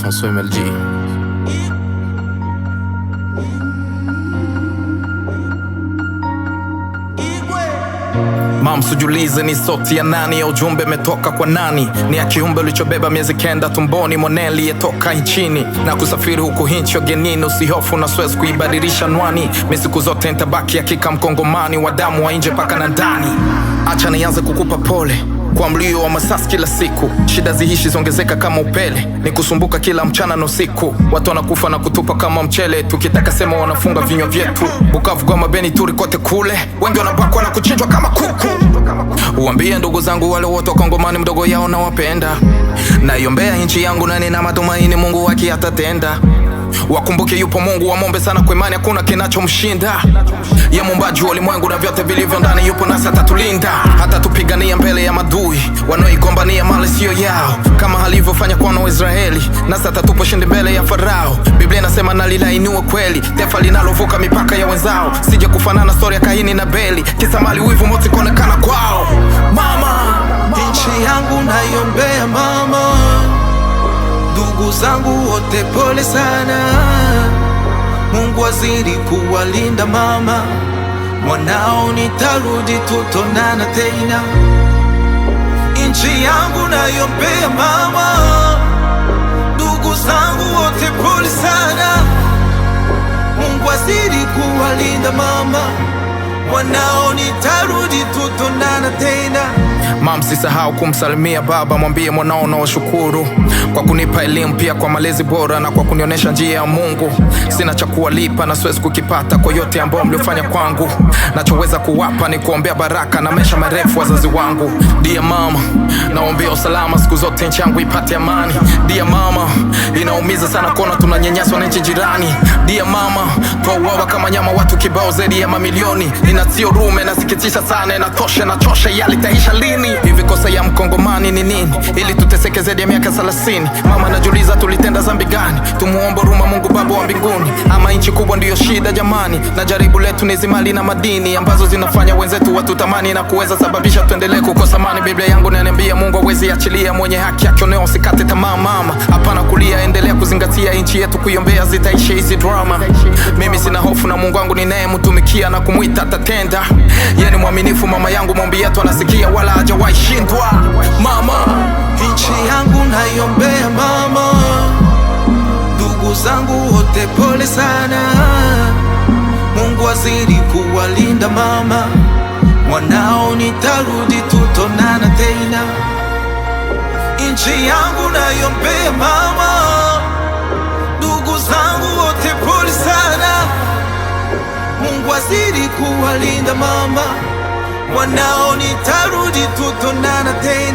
François MLG. Mam, sujulize ni sauti ya nani? Ya ujumbe metoka kwa nani? Ni ya kiumbe ulichobeba miezi kenda tumboni mwaneli yetoka nchini na kusafiri huku hinchi ugenini. Usihofu na siwezi kuibadilisha nwani, misiku zote nitabaki hakika mkongomani wa damu wa nje paka na ndani. Acha nianze kukupa pole kwa mlio wa masasi kila siku, shida zihishi zongezeka kama upele, ni kusumbuka kila mchana na usiku. Watu wanakufa na kutupa kama mchele, tukitaka sema wanafunga vinywa vyetu. Bukavu kwa Mabeni Turi kote kule, wengi wanabakwa na kuchinjwa kama kuku. Uambie ndugu zangu wale wote Kongomani mdogo yao na wapenda, naiombea nchi yangu na nina matumaini Mungu wake atatenda. Wakumbuke yupo Mungu, wamombe sana kwa imani, hakuna kinachomshinda. Ye muumbaji wa ulimwengu na vyote vilivyo ndani, yupo nasi atatulinda. Hata tupigania mbele ya madui wanaoigombania mali sio yao, kama alivyofanya kwa wana wa Israeli, nasi atatupa ushindi mbele ya Farao. Biblia inasema nalilainiwe kweli taifa linalovuka mipaka ya wenzao, sije kufanana story ya Kaini na Beli, kisa mali wivu moto kuonekana kwao. Mama, nchi yangu naiombea mama, ndugu zangu wote pole sana. Mungu azidi kuwalinda mama, mwanao nitarudi tutonana tena. Nchi yangu naiombea mama, ndugu zangu wote pole sana. Mungu azidi kuwalinda mama, mwanao nitarudi tutonana tena. Mam, sisahau kumsalimia baba, mwambie mwanao na washukuru kwa kunipa elimu, pia kwa malezi bora na kwa kunionyesha njia ya Mungu. Sina cha kuwalipa na siwezi kukipata kwa yote ambao mliofanya kwangu. Nachoweza kuwapa ni kuombea baraka na maisha marefu wazazi wangu. Dear mama, naombea usalama siku zote nchi yangu ipate amani. Dear mama, inaumiza sana kuona tunanyanyaswa na nchi jirani. Dear mama, twauawa kama nyama watu kibao zaidi ya mamilioni. Inatio rume, nasikitisha sana, inatosha na chosha, yalitaisha lini? Hivi kosa ya mkongomani ni nini ili tuteseke zaidi ya miaka 30? Mama najuliza tulitenda zambi gani? Tumuombe huruma Mungu Baba wa mbinguni, ama nchi kubwa ndiyo shida jamani? Na jaribu letu ni zimali na madini ambazo zinafanya wenzetu watutamani na kuweza sababisha tuendelee kukosa amani. Biblia yangu inaniambia Mungu hawezi achilia mwenye haki akionea, usikate tamaa mama, hapana kulia, endelea kuzingatia nchi yetu, kuiombea zitaisha hizi drama. Mimi sina hofu na Mungu wangu ninayemtumikia na kumuita atatenda. Yeye ni mwaminifu mama yangu, maombi yetu anasikia wala hajawahi shindwa. Mama, nchi yangu naiombea mama, ndugu zangu wote pole sana. Mungu azidi kuwalinda mama, mwanao nitarudi tutonana tena. Nchi yangu naiombea mama, ndugu zangu wote pole sana. Mungu azidi kuwalinda mama, mwanao nitarudi tutonana tena.